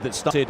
That started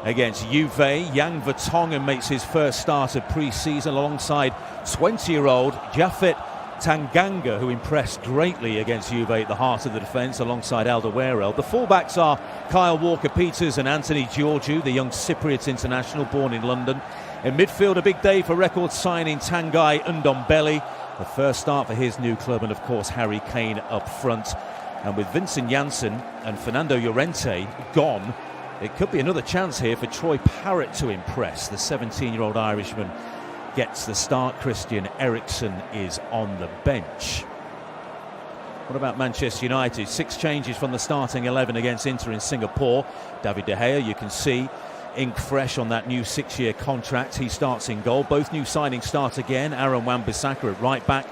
against Juve. Yang Vertonghen makes his first start of pre-season alongside 20-year-old Japhet Tanganga, who impressed greatly against Juve at the heart of the defence alongside Alderweireld. The fullbacks are Kyle Walker-Peters and Anthony Georgiou, the young Cypriot international born in London. In midfield, a big day for record signing Tanguy Ndombele, the first start for his new club, and of course Harry Kane up front. And with Vincent Janssen and Fernando Llorente gone, it could be another chance here for Troy Parrott to impress. The 17-year-old Irishman gets the start. Christian Eriksen is on the bench. What about Manchester United? 6 changes from the starting 11 against Inter in Singapore. David De Gea, you can see, ink fresh on that new 6-year contract. He starts in goal. Both new signings start again. Aaron Wan-Bissaka at right back.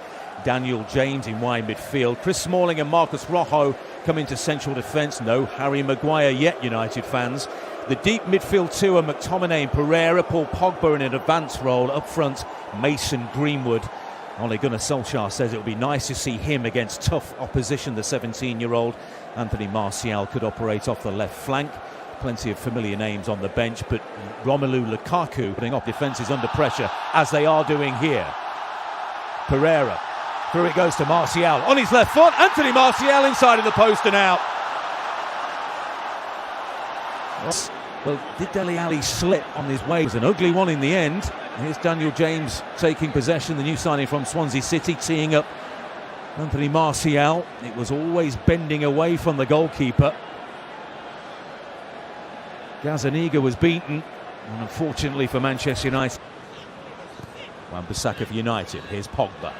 Daniel James in wide midfield. Chris Smalling and Marcus Rojo come into central defence. No Harry Maguire yet, United fans. The deep midfield two are McTominay and Pereira. Paul Pogba in an advanced role. Up front, Mason Greenwood. Ole Gunnar Solskjaer says it would be nice to see him against tough opposition. The 17-year-old Anthony Martial could operate off the left flank. Plenty of familiar names on the bench, but Romelu Lukaku putting off defences under pressure, as they are doing here. Pereira. Through it goes to Martial. On his left foot, Anthony Martial inside of the post and out. Well, did Dele Alli slip on his way? It was an ugly one in the end. Here's Daniel James taking possession, the new signing from Swansea City, teeing up Anthony Martial. It was always bending away from the goalkeeper. Gazzaniga was beaten, and unfortunately for Manchester United. Wan-Bissaka for United. Here's Pogba.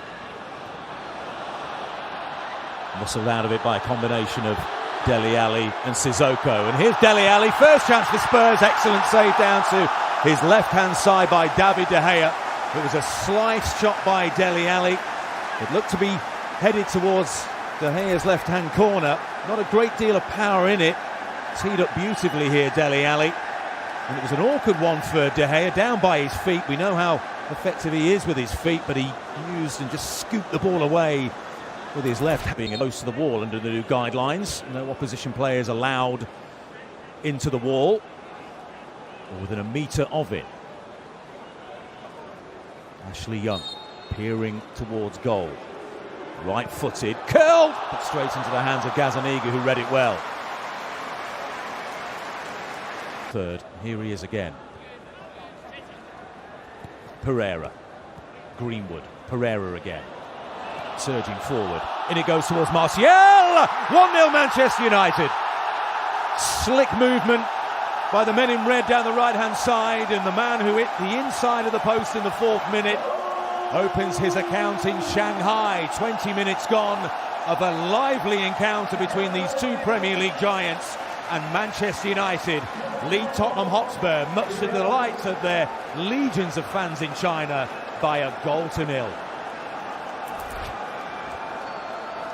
Muscled out of it by a combination of Dele Alli and Sissoko. And here's Dele Alli, first chance for Spurs. Excellent save down to his left-hand side by David De Gea. It was a slice shot by Dele Alli. It looked to be headed towards De Gea's left-hand corner. Not a great deal of power in it. Teed up beautifully here, Dele Alli. And it was an awkward one for De Gea, down by his feet. We know how effective he is with his feet, but he used and just scooped the ball away with his left, being close to the wall under the new guidelines. No opposition players allowed into the wall, or within a metre of it. Ashley Young peering towards goal. Right-footed, curled, but straight into the hands of Gazzaniga, who read it well. Third, here he is again. Pereira, Greenwood, Pereira again. Surging forward, in it goes towards Martial. 1-0 Manchester United. Slick movement by the men in red down the right-hand side, and the man who hit the inside of the post in the 4th minute opens his account in Shanghai. 20 minutes gone of a lively encounter between these two Premier League giants, and Manchester United lead Tottenham Hotspur, much to the delight of their legions of fans in China, by a 1-0.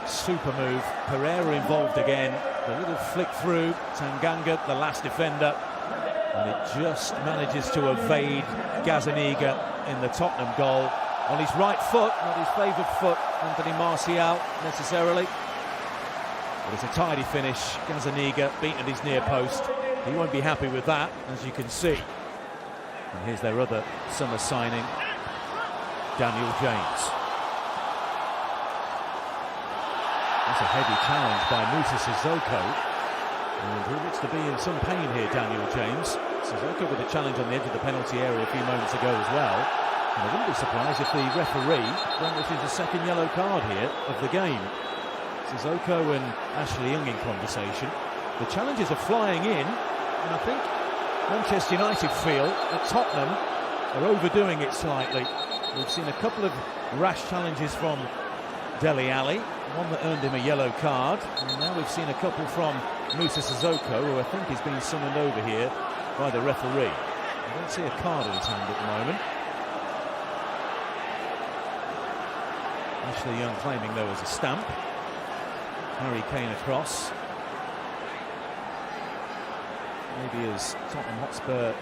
Super move, Pereira involved again, the little flick through, Tanganga, the last defender, and it just manages to evade Gazzaniga in the Tottenham goal. On his right foot, not his favoured foot, Anthony Martial necessarily, but it's a tidy finish. Gazzaniga beaten at his near post. He won't be happy with that, as you can see. And here's their other summer signing, Daniel James. That's a heavy challenge by Moussa Sissoko, and he looks to be in some pain here, Daniel James. Sissoko with a challenge on the edge of the penalty area a few moments ago as well. And I wouldn't be surprised if the referee brandishes the second yellow card here of the game. Sissoko and Ashley Young in conversation. The challenges are flying in, and I think Manchester United feel that Tottenham are overdoing it slightly. We've seen a couple of rash challenges from Dele Alli, one that earned him a yellow card, and now we've seen a couple from Moussa Sissoko, who I think is being summoned over here by the referee. I don't see a card in his hand at the moment. Ashley Young claiming there was a stamp. Harry Kane across. Maybe as Tottenham Hotspur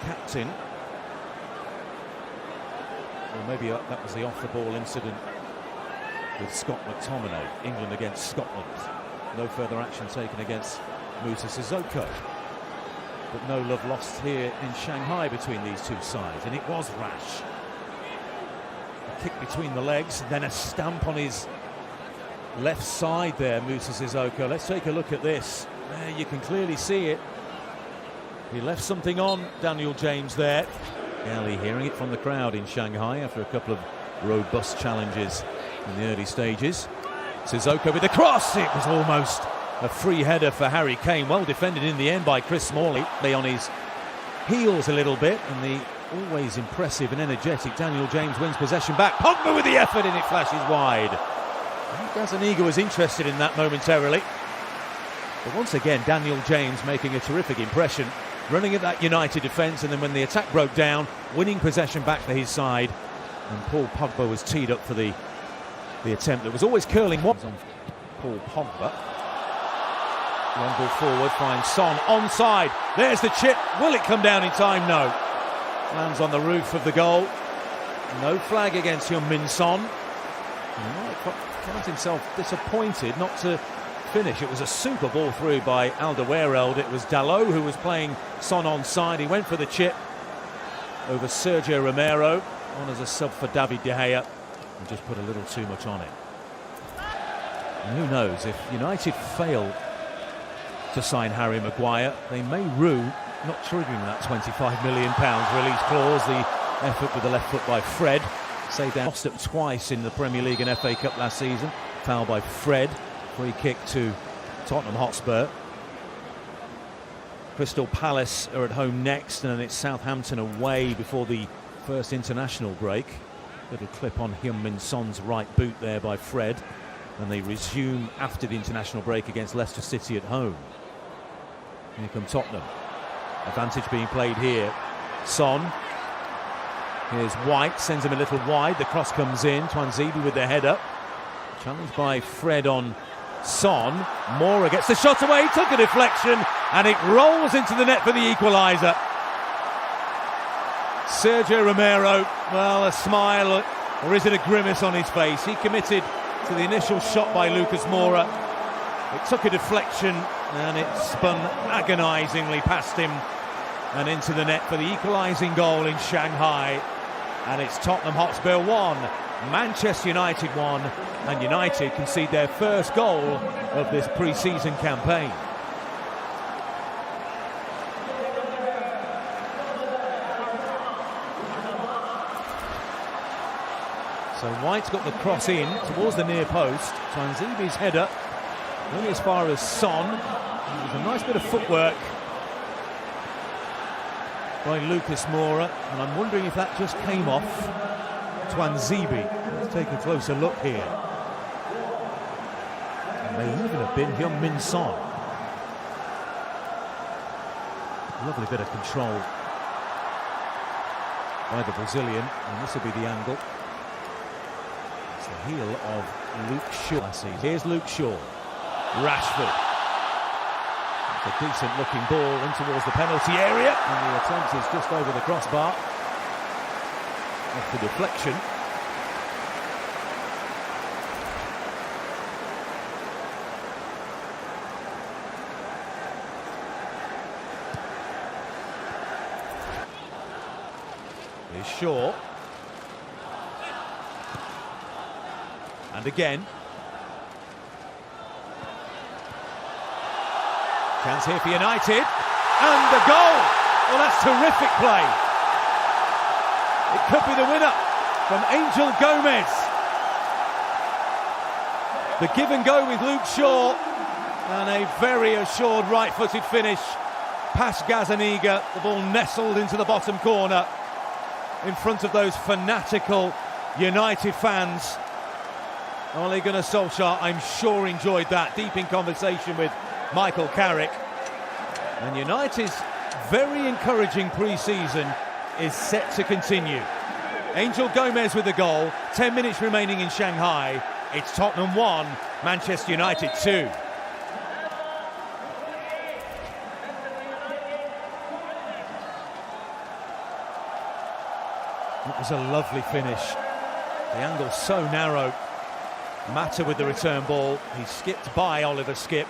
captain. Or maybe that was the off-the-ball incident with Scott McTominay. England against Scotland. No further action taken against Musa Sissoko. But no love lost here in Shanghai between these two sides, and it was rash. A kick between the legs, then a stamp on his left side there, Musa Sissoko. Let's take a look at this. There, you can clearly see it. He left something on, Daniel James there. Galley hearing it from the crowd in Shanghai after a couple of robust challenges in the early stages. Sissoko with the cross. It was almost a free header for Harry Kane. Well defended in the end by Chris Smalley. They on his heels a little bit, and the always impressive and energetic Daniel James wins possession back. Pogba with the effort, and it flashes wide. Gazaniga was interested in that momentarily. But once again, Daniel James making a terrific impression, running at that United defence, and then when the attack broke down, winning possession back for his side. And Paul Pogba was teed up for the attempt that was always curling. On Paul Pogba. Long ball forward, finds Son onside. There's the chip. Will it come down in time? No. Lands on the roof of the goal. No flag against Heung-min Son. He finds himself disappointed not to finish. It was a super ball through by Alderweireld. It was Dalot who was playing Son onside. He went for the chip over Sergio Romero, on as a sub for David De Gea, and just put a little too much on it. And who knows, if United fail to sign Harry Maguire, they may rue not triggering that £25 million release clause. The effort with the left foot by Fred saved down. Lost it twice in the Premier League and FA Cup last season. Foul by Fred. Free kick to Tottenham Hotspur. Crystal Palace are at home next, and then it's Southampton away before the first international break. Little clip on Heung-min Son's right boot there by Fred. And they resume after the international break against Leicester City at home. Here come Tottenham. Advantage being played here. Son. Here's White, sends him a little wide. The cross comes in. Twanzebe with the header. Challenged by Fred on Son. Mora gets the shot away, took a deflection, and it rolls into the net for the equaliser. Sergio Romero, well, a smile, or is it a grimace on his face? He committed to the initial shot by Lucas Moura. It took a deflection, and it spun agonisingly past him and into the net for the equalising goal in Shanghai. And it's Tottenham Hotspur 1, Manchester United 1, and United concede their first goal of this pre-season campaign. So White's got the cross in towards the near post. Twanzebe's header only as far as Son. It was a nice bit of footwork by Lucas Moura, and I'm wondering if that just came off Twanzebe. Let's take a closer look here. It may even have been Heung-min Son. Lovely bit of control by the Brazilian, and this will be the angle. It's the heel of Luke Shaw. Here's Luke Shaw. Rashford. It's a decent looking ball in towards the penalty area, and the attempt is just over the crossbar. Off the deflection. Here's Shaw. And again. Chance here for United. And the goal! Well, that's terrific play. It could be the winner from Angel Gomez. The give and go with Luke Shaw. And a very assured right-footed finish past Gazaniga. The ball nestled into the bottom corner in front of those fanatical United fans. Ole Gunnar Solskjaer, I'm sure, enjoyed that. Deep in conversation with Michael Carrick. And United's very encouraging pre-season is set to continue. Angel Gomez with the goal. 10 minutes remaining in Shanghai. It's Tottenham 1, Manchester United 2. It was a lovely finish. The angle so narrow. Mata with the return ball. He skipped by Oliver Skipp.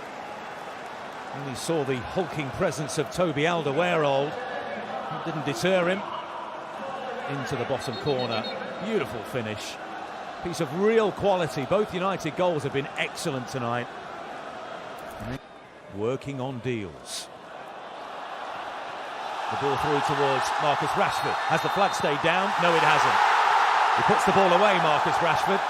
Only saw the hulking presence of Toby Alderweireld. It didn't deter him. Into the bottom corner. Beautiful finish. Piece of real quality. Both United goals have been excellent tonight. Working on deals. The ball through towards Marcus Rashford. Has the flag stayed down? No, it hasn't. He puts the ball away, Marcus Rashford.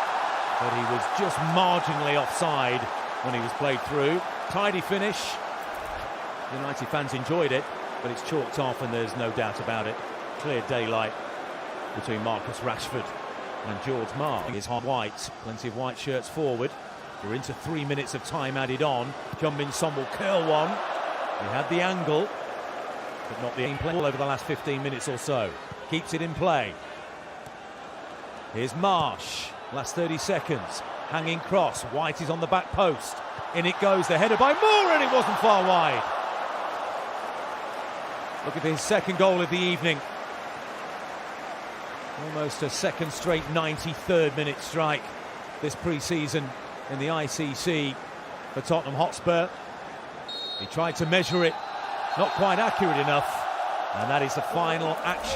But he was just marginally offside when he was played through. Tidy finish. United fans enjoyed it, but it's chalked off and there's no doubt about it. Clear daylight between Marcus Rashford and George Mark. Is white, plenty of white shirts forward. We're into 3 minutes of time added on. Min Son will curl one. He had the angle, but not the aim play over the last 15 minutes or so. Keeps it in play. Here's Marsh. Last 30 seconds. Hanging cross. White is on the back post. In it goes. The header by Moore, and it wasn't far wide. Look at his second goal of the evening. Almost a second straight 93rd minute strike this pre-season in the ICC for Tottenham Hotspur. He tried to measure it, not quite accurate enough, and that is the final action.